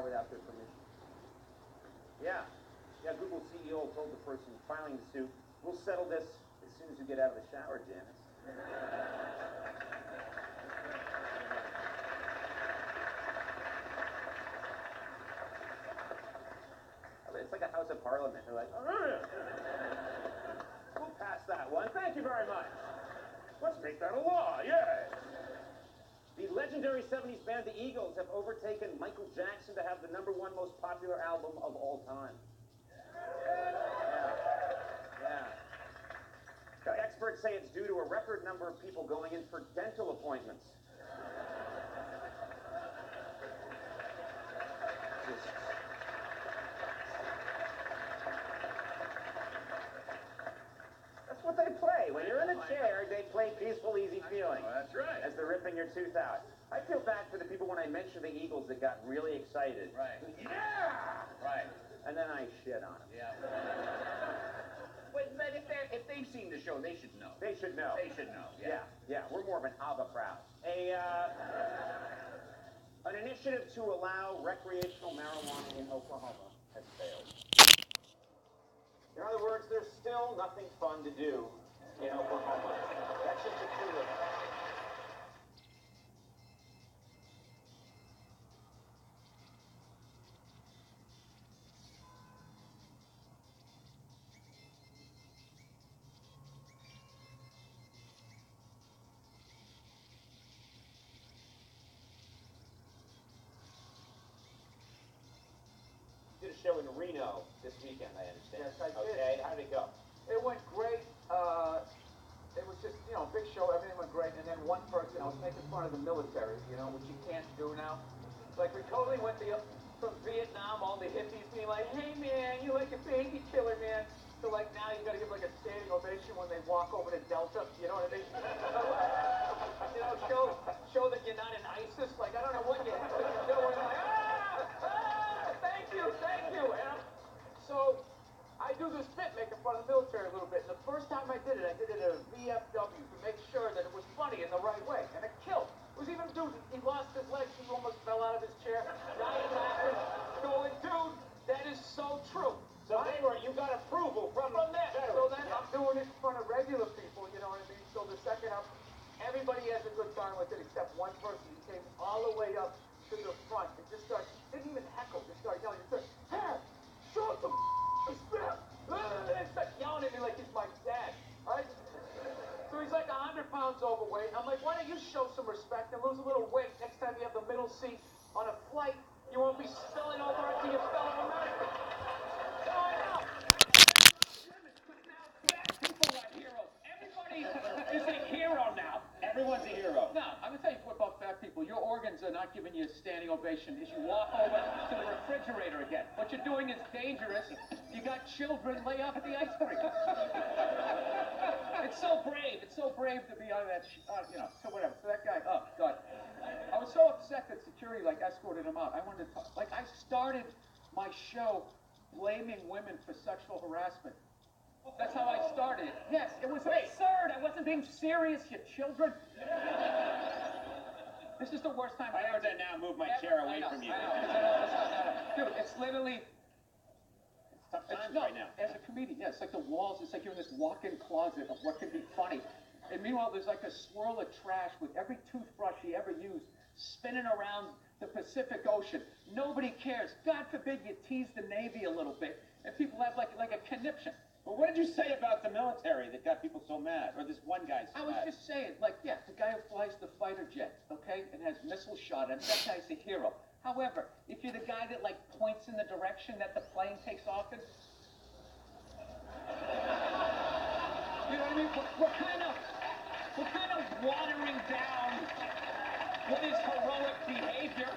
without their permission. Yeah. Yeah, Google CEO told the person filing the suit, we'll settle this as soon as you get out of the shower, Janice. It's like a House of Parliament. They're like, we'll pass that one. Thank you very much. Let's make that a law. Yes. The legendary 70s band The Eagles have overtaken Michael Jackson to have the #1 most popular album of all time. Yeah. Experts say it's due to a record number of people going in for dental appointments. That's what they play. When you're in a chair, they play Peaceful, Easy Feeling. Oh, that's right. As they're ripping your tooth out. I feel bad for the people when I mention the Eagles that got really excited. Right. Yeah! Right. And then I shit on them. Yeah. But if they've seen the show, they should know. They should know. They should know. Yeah. We're more of an ABBA crowd. An initiative to allow recreational marijuana in Oklahoma has failed. In other words, there's still nothing fun to do in Oklahoma. That's just the truth of it. Did a show in Reno this weekend, I understand. Yes, I did. Okay, how did it go? It went great. It was just, a big show. Everything went great. And then one person, I was making fun of the military, which you can't do now. Like, we totally went from Vietnam, all the hippies being like, hey, man, you're like a baby killer, man. So, like, now you got to give, like, a standing ovation when they walk over to Delta. You know what I mean? Show that you're not in ISIS. Like, I don't know what you have to do. And like, thank you. So I do this bit making fun of the military a little bit. And the first time I did it at a VFW to make sure that it was funny in the right way. And it killed. It was even a dude, he lost his legs, he almost fell out of his chair. Dying laughing, going, dude, that is so true. So you got approval from that. So then I'm doing it in front of regular people, you know what I mean? So the second up, everybody has a good time with it except one person. He came all the way up to the front and just started, didn't even heckle, just started yelling. He said, hey, show some respect. And started yelling at me like he's my dad, right? So he's like 100 pounds overweight. I'm like, why don't you show some respect and lose a little weight next time you have the middle seat on a flight? You won't be spilling over into your fellow Americans. So I know. People are heroes. Everybody is a hero now. Everyone's a hero. No, I'm going to tell you what about fat people. Your organs are not giving you a standing ovation as you walk over to the refrigerator again. What you're doing is dangerous. You got children, lay off at the ice rink. It's so brave. It's so brave to be on that, so whatever. So that guy, oh, God. I was so upset that security, escorted him out. I wanted to talk. I started my show blaming women for sexual harassment. That's how I started it. Yes, it was absurd. I wasn't being serious, you children. This is the worst time I heard that now. Move my chair away from you. Dude, it's literally... It's tough times right now. As a comedian, it's like the walls. It's like you're in this walk-in closet of what can be funny. And meanwhile, there's like a swirl of trash with every toothbrush he ever used spinning around the Pacific Ocean. Nobody cares. God forbid you tease the Navy a little bit, and people have like a conniption. Well, what did you say about the military that got people so mad? Or this one guy so I was mad? just saying, the guy who flies the fighter jet, okay, and has missile shot at him, that guy's a hero. However, if you're the guy that, points in the direction that the plane takes off in... You know what I mean? We're kind of watering down what is heroic behavior.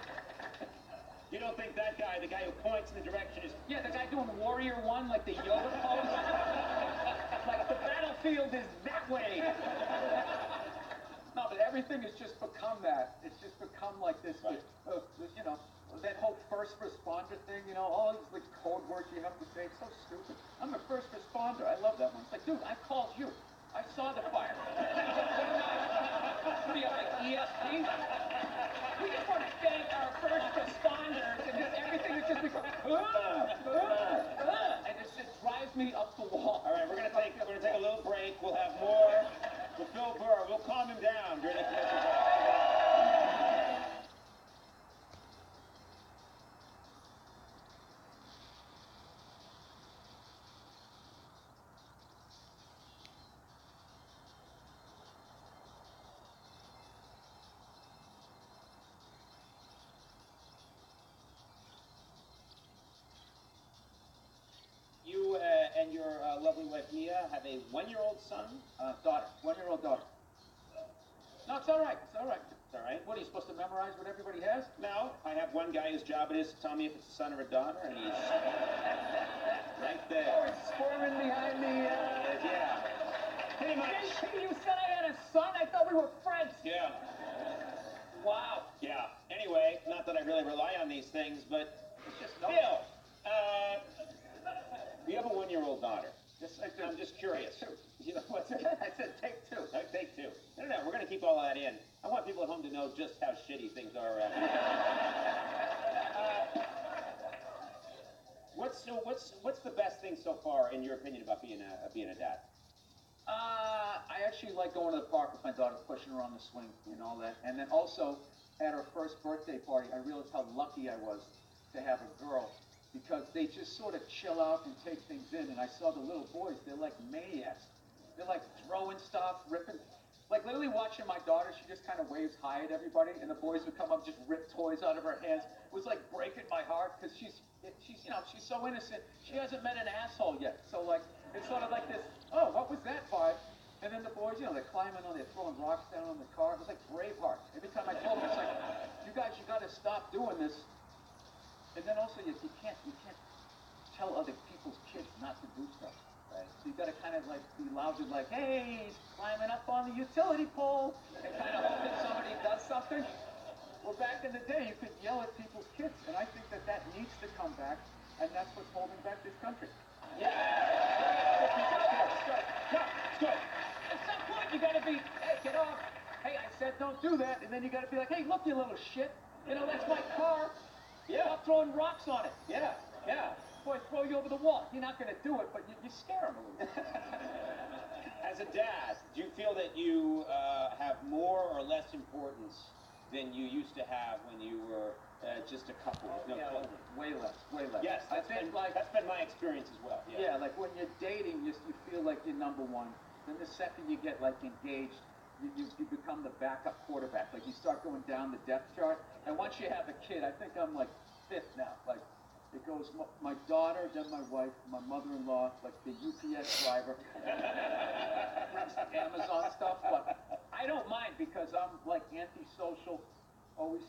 You don't think that guy, the guy who points in the direction is... Yeah, the guy doing Warrior One, the yoga pose. The battlefield is that way. No, but everything has just become that. It's just become like this, right. That whole first responder thing, all these code words you have to say. It's so stupid. I'm a first responder. I love that one. It's like, dude, I called you. I saw the fire. What do you have, ESP? We just want to thank our first responders, and just everything is just becoming, and it drives me up the wall. All right, we're gonna take a little break. We'll have more with Bill Burr. We'll calm him down during the commercial break. You and your lovely wife Mia have a one-year-old son, Daughter, 1-year-old daughter. No, it's all right. It's all right. It's all right. What, are you supposed to memorize what everybody has? No, I have one guy whose job it is to tell me if it's a son or a daughter, and he's right Oh, there. it's squirming behind me. Yeah. Pretty much. You said I had a son? I thought we were friends. Yeah. Wow. Yeah. Anyway, not that I really rely on these things, but It's just Bill, you have a one-year-old daughter. Yes, I do. I'm just curious. Take two. You know what's I said take two. Take two. No, we're going to keep all that in. I want people at home to know just how shitty things are around here. What's the best thing so far, in your opinion, about being a dad? I actually like going to the park with my daughter, pushing her on the swing and all that. And then also, at her first birthday party, I realized how lucky I was to have a girl, because they just sort of chill out and take things in. And I saw the little boys, they're like maniacs. They're like throwing stuff, ripping. Like literally watching my daughter, she just kind of waves hi at everybody, and the boys would come up, just rip toys out of her hands. It was like breaking my heart, because she's so innocent. She hasn't met an asshole yet. So like, it's sort of like this, oh, what was that, Five? And then the boys, they're climbing on, they're throwing rocks down on the car. It was like Braveheart. Every time I told them, it's like, you guys, you got to stop doing this. And then also, you can't tell other people's kids not to do stuff, right? So you got to kind of like be loud and like, hey, he's climbing up on the utility pole, and kind of hope that somebody does something. Well, back in the day, you could yell at people's kids, and I think that needs to come back, and that's what's holding back this country. Yeah. No, it's good. At some point, you got to be, hey, get off. Hey, I said don't do that, and then you got to be like, hey, look, you little shit. That's my car. Yeah. Stop throwing rocks on it. Yeah. Boy, throw you over the wall. You're not going to do it, but you scare him a little bit. As a dad, do you feel that you have more or less importance than you used to have when you were just a couple with no children? Way less. Yes, that's been my experience as well. Yeah, like when you're dating, you feel like you're number one. Then the second you get like engaged, you become the backup quarterback. Like you start going down the depth chart. And once you have a kid, I think I'm like fifth now. Like it goes my daughter, then my wife, my mother-in-law, like the UPS driver, brings the Amazon stuff. But I don't mind, because I'm like antisocial. Always,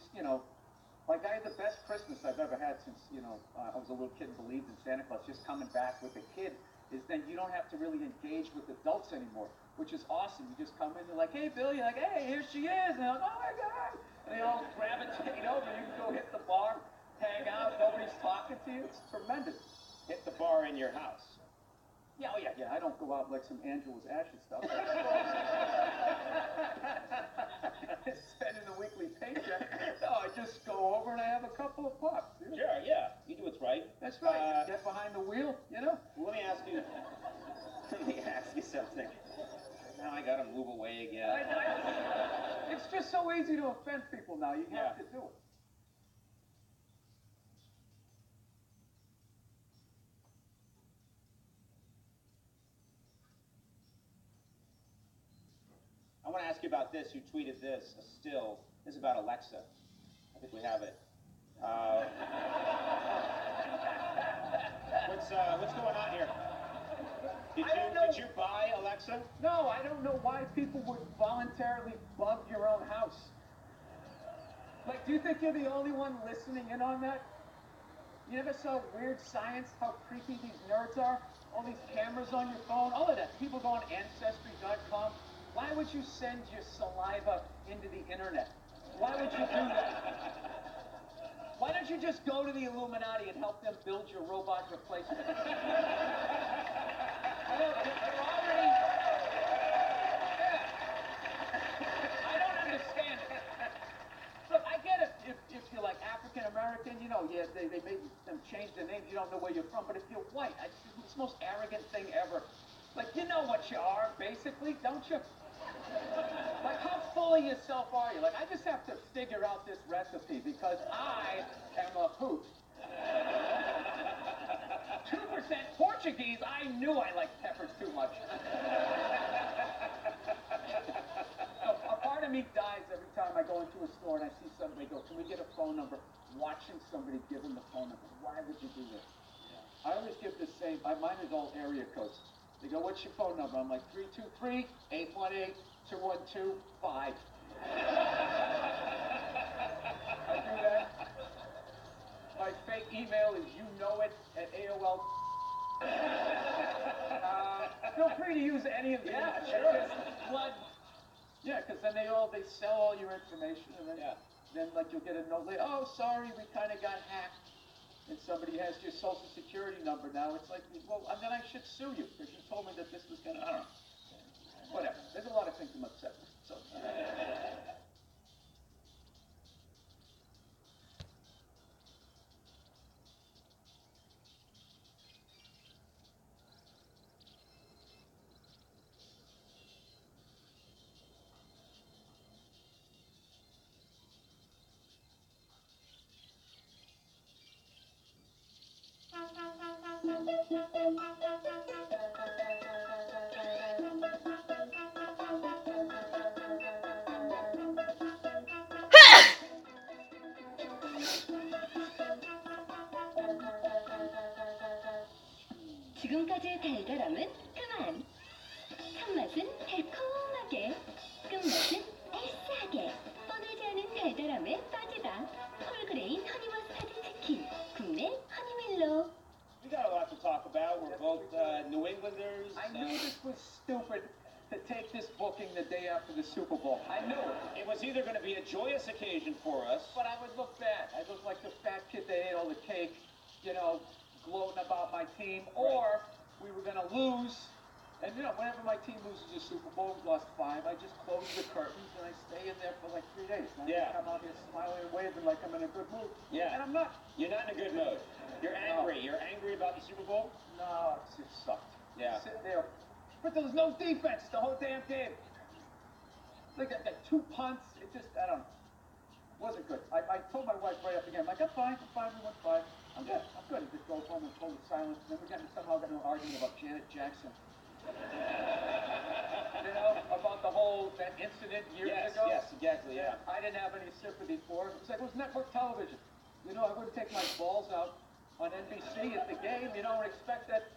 like I had the best Christmas I've ever had since, I was a little kid and believed in Santa Claus. Just coming back with a kid is then you don't have to really engage with adults anymore, which is awesome. You just come in, they're like, hey, Bill, you're like, hey, here she is. And they're like, oh my God. And they all gravitate over. You can go hit the bar, hang out, nobody's talking to you. It's tremendous. Hit the bar in your house. Yeah, oh yeah. I don't go out like some Angela's Ashes stuff. Spending the weekly paycheck. No, I just go over and I have a couple of pops. Sure, yeah. You do what's right. That's right. Get behind the wheel, Let me ask you something. Now I gotta move away again. It's just so easy to offend people now. You have to do it. I want to ask you about this. You tweeted this, a still. This is about Alexa. I think we have it. What's going on here? Did you buy Alexa? No, I don't know why people would voluntarily bug your own house. Like, do you think you're the only one listening in on that? You never saw Weird Science, how creepy these nerds are? All these cameras on your phone, all of that. People go on Ancestry.com. Why would you send your saliva into the internet? Why would you do that? Why don't you just go to the Illuminati and help them build your robot replacement? They're already... Yeah. I don't understand it. Look, I get it. yeah, they made them change their names. You don't know where you're from, but if you're white, it's the most arrogant thing ever. Like, you know what you are, basically, don't you? Like, how full of yourself are you? Like, I just have to figure out this recipe because I am a hoot. 2% Portuguese, I knew I liked peppers too much. A part of me dies every time I go into a store and I see somebody go, can we get a phone number? Watching somebody give them the phone number. Why would you do this? Yeah. I always give the same, mine is all area codes. They go, what's your phone number? I'm like, 323-818-212-5. I do that. My fake email is youknowit@AOL. Feel free to use any of these. Yeah, sure. Blood. Yeah, because then they sell all your information, and then then like you'll get a note later. Oh, sorry, we kind of got hacked, and somebody has your social security number now. It's like, well, and then I should sue you because you told me that this was gonna. I don't know. Whatever. There's a lot of things I'm upset with. So. 지금까지의 달달함은 그만. 첫맛은 달콤하게, 끝맛은 알싸하게. 뻔하지 않은 달달함에 빠지다. 홀그레인 허니머스타드 치킨, 국내 허니밀로. We got a lot to talk about. We're both New Englanders. I knew this was stupid to take this booking the day after the Super Bowl. I knew it. It was either going to be a joyous occasion for us, But I would look bad. I look like the fat kid that ate all the cake, you know, gloating about my team, or we were going to lose. And, you know, whenever my team loses a Super Bowl, we lost 5, I just close the curtains and I stay in there for like 3 days. And I come out here smiling and waving like I'm in a good mood. Yeah. And I'm not. You're not in a good mood. You're angry. You're angry about the Super Bowl? No, it sucked. Yeah. Sitting there. But there was no defense the whole damn game. Like, I got 2 punts. It just, I don't know. Wasn't good. I told my wife right up again, I'm like, I'm fine, we went 5. I'm good. I just drove home and told the silence. And then we somehow got into an argument about Janet Jackson. You know, about that incident years ago? Yes, exactly, yeah. I didn't have any sympathy for it. It was like, it was network television. You know, I wouldn't take my balls out on NBC at the game, you know, and expect that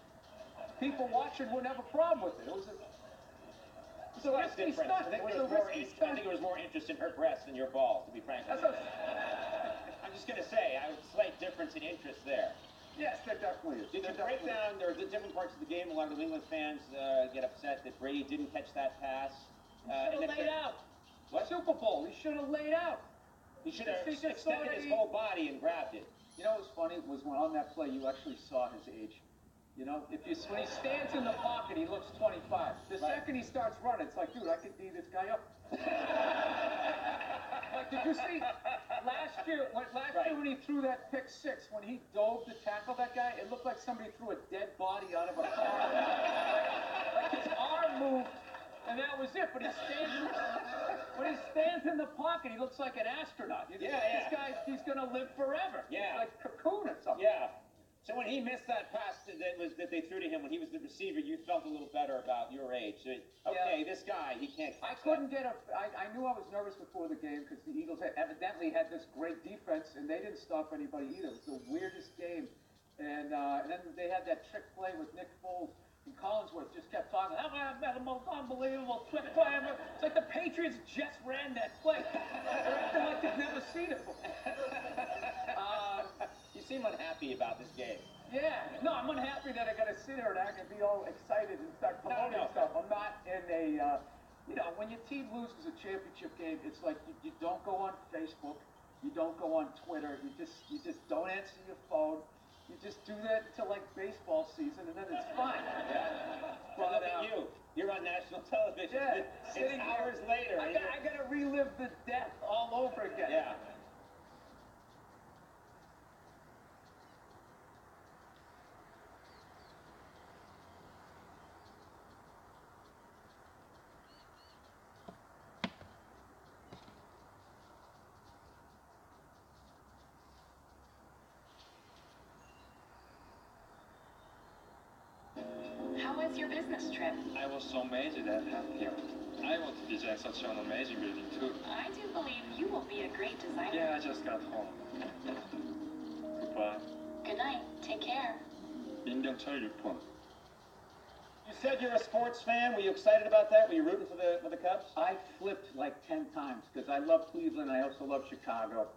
people watching wouldn't have a problem with it. It was a risky stunt. I think there was more interest in her breasts than your balls, to be frank with you. I'm just going to say, a slight difference in interest there. Yes, there definitely is. Did you break down, there are different parts of the game, a lot of New England fans get upset that Brady didn't catch that pass. He should have laid out. What? Super Bowl, he should have laid out. He should have extended his whole body and grabbed it. You know what was funny was when on that play you actually saw his age. You know, when he stands in the pocket, he looks 25. The second he starts running, it's like, dude, I could D this guy up. Like, did you see last year when he threw that pick 6, when he dove to tackle that guy, it looked like somebody threw a dead body out of a car. Like his arm moved, and that was it. But when he stands in the pocket, he looks like an astronaut. This guy, he's gonna live forever. Yeah. He's like Cocoon or something. Yeah. So when he missed that pass that they threw to him when he was the receiver, you felt a little better about your age. So, this guy, he can't catch I knew I was nervous before the game because the Eagles evidently had this great defense, and they didn't stop anybody either. It was the weirdest game. And then they had that trick play with Nick Foles, and Collinsworth just kept talking, the most unbelievable trick play ever. It's like the Patriots just ran that play. They're acting like they've never seen it before. You seem unhappy about this game. Yeah. No, I'm unhappy that I got to sit here and I can be all excited and start promoting stuff. I'm not in a, you know, when your team loses a championship game, it's like you don't go on Facebook, you don't go on Twitter, you just don't answer your phone. You just do that until like baseball season, and then it's fine. But look at you. You're on national television. Yeah. It's hours later. I got to relive the death all over again. Yeah. was your business trip? I was so amazed at here. I want to design such an amazing building too. I do believe you will be a great designer. Yeah, I just got home. Goodbye. Good night. Take care. 민경철 6번. You said you're a sports fan. Were you excited about that? Were you rooting for the Cubs? I flipped like 10 times because I love Cleveland. I also love Chicago.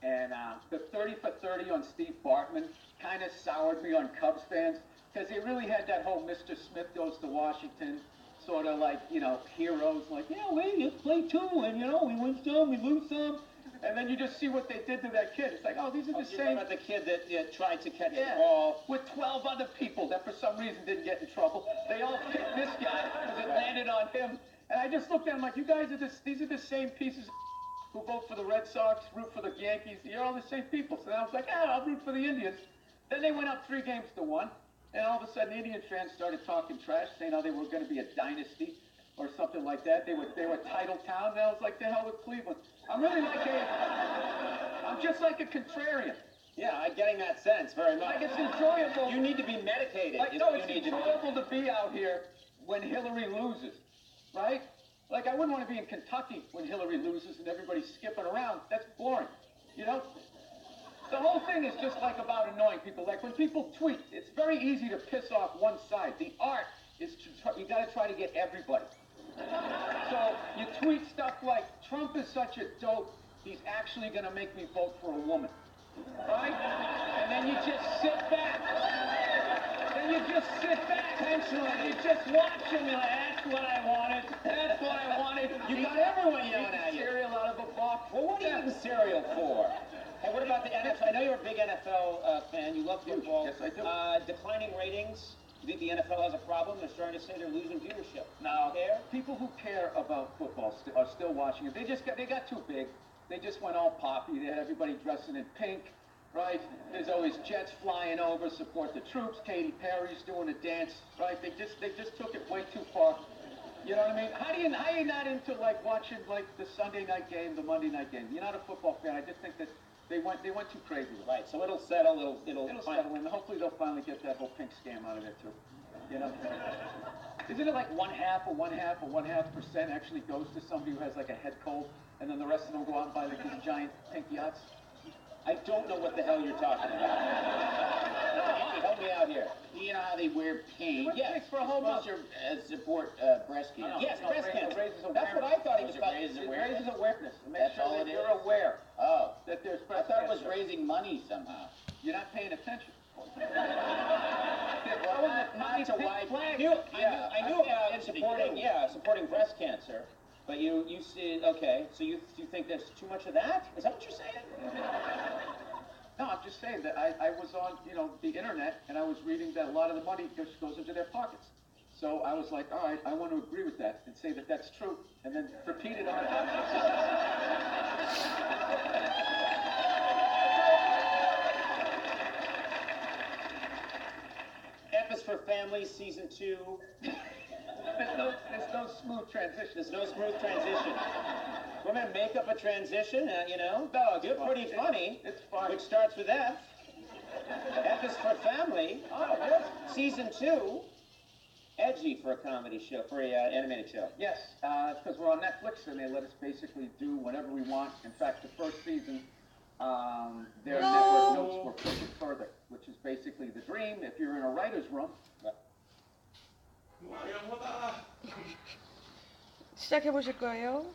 And the 30 for 30 on Steve Bartman kind of soured me on Cubs fans because he really had that whole Mr. Smith goes to Washington sort of like, you know, heroes like, yeah, we just play too, and, you know, we win some, we lose some. And then you just see what they did to that kid. It's like, oh, these are the same. About the kid that tried to catch the ball. With 12 other people that for some reason didn't get in trouble. They all picked this guy because it landed on him. And I just looked at him like, you guys are these are the same pieces who vote for the Red Sox, root for the Yankees. You're all the same people. So then I was like, I'll root for the Indians. Then they went up 3-1. And all of a sudden, Indian fans started talking trash, saying how they were going to be a dynasty or something like that. They were title town. And I was like, the hell with Cleveland. I'm just like a contrarian. Yeah, I'm getting that sense very much. Like it's enjoyable. You need to be medicated. Like, no, it's enjoyable to be out here when Hillary loses, right? Like, I wouldn't want to be in Kentucky when Hillary loses and everybody's skipping around. That's boring, you know? The whole thing is just like about annoying people. Like when people tweet, it's very easy to piss off one side. The art is you got to try to get everybody. So you tweet stuff like, Trump is such a dope, he's actually going to make me vote for a woman. Right? And then you just sit back. Intentionally. You just watch him. You're like, that's what I wanted. That's what I wanted. You got everyone yelling at you. Cereal out of a box. Well, what are you eating cereal for? Hey, what about the NFL? I know you're a big NFL fan. You love football. Yes, I do. Declining ratings. You think the NFL has a problem? They're starting to say they're losing viewership. Now, people who care about football are still watching it. They got too big. They just went all poppy. They had everybody dressing in pink, right? There's always jets flying over, support the troops. Katy Perry's doing a dance, right? They just took it way too far. You know what I mean? How are you not into like watching like the Sunday night game, the Monday night game? You're not a football fan. I just think that they went too crazy with it. Right. So it'll settle. It'll settle, and hopefully they'll finally get that whole pink scam out of there too. You know? Isn't it like 1/2% actually goes to somebody who has like a head cold, and then the rest of them go out and buy like these giant pink yachts? I don't know what the hell you're talking about. Andy, help me out here. You know how they wear pink? Yes, for a whole month. Support breast cancer. Yes, breast cancer. Raises That's what I thought he was talking raises It awareness. raises awareness. It makes That's sure all that it you're is? aware Oh. that there's I breast thought it was cancer. raising money somehow. You're not paying attention. Not to why. I knew about supporting breast cancer, but you see, okay, so you think there's too much of that? Is that what you're saying? No, I'm just saying that I was on, the internet, and I was reading that a lot of the money just goes into their pockets. So I was like, all right, I want to agree with that and say that that's true, and then repeat it on F is for Family, Season 2. There's no smooth transition. There's no smooth transition. We're going to make up a transition, No, it's You're fun. pretty funny. It's fun. Which starts with F. F is for Family. Oh, yes. Season 2. Edgy for a comedy show, for an animated show. Yes, because we're on Netflix, and they let us basically do whatever we want. In fact, the first season, their network notes were push it further, which is basically the dream. If you're in a writer's room, 시작해 보실 거예요?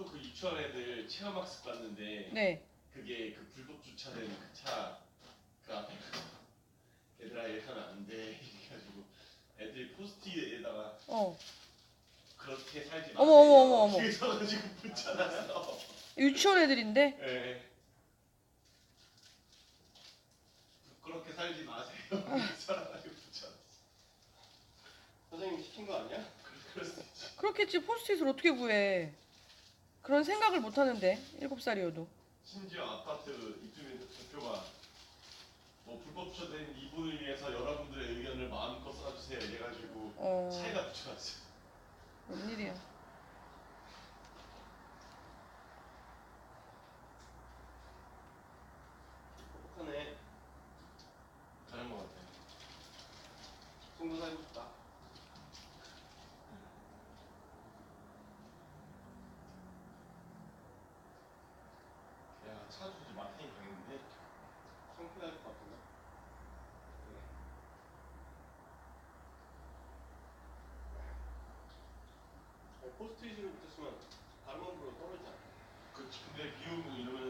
저도 그 유치원 애들 체험학습 봤는데 네. 그게 그 불법 주차된 그 차 그 앞에 얘들아 이렇게 하면 안 돼 이렇게 해가지고 애들이 포스트잇에다가 그렇게 살지 마세요. 어머. 그게 써가지고 붙여놨어. 유치원 애들인데? 네. 그렇게 살지 마세요. 써가지고 붙여놨어. 선생님 시킨 거 아니야? 그럴 수 있지. 그렇겠지. 포스트잇을 어떻게 구해. 그런 생각을 못 하는데 7살이어도. 심지어 아파트 입주민 대표가 뭐 불법 주차된 이분을 위해서 여러분들의 의견을 마음껏 써주세요 이래가지고 차에다 붙여놨어요. 웬일이야. 똑똑하네. 잘한 것 같아. 송도 살고 싶다. 야, 차 주지 마틴 당했는데 창피할 것 같은데. 포스트잇으로 붙였으면 다른 원으로 떨어지지 않아. 그치. 근데 비 오고 이러면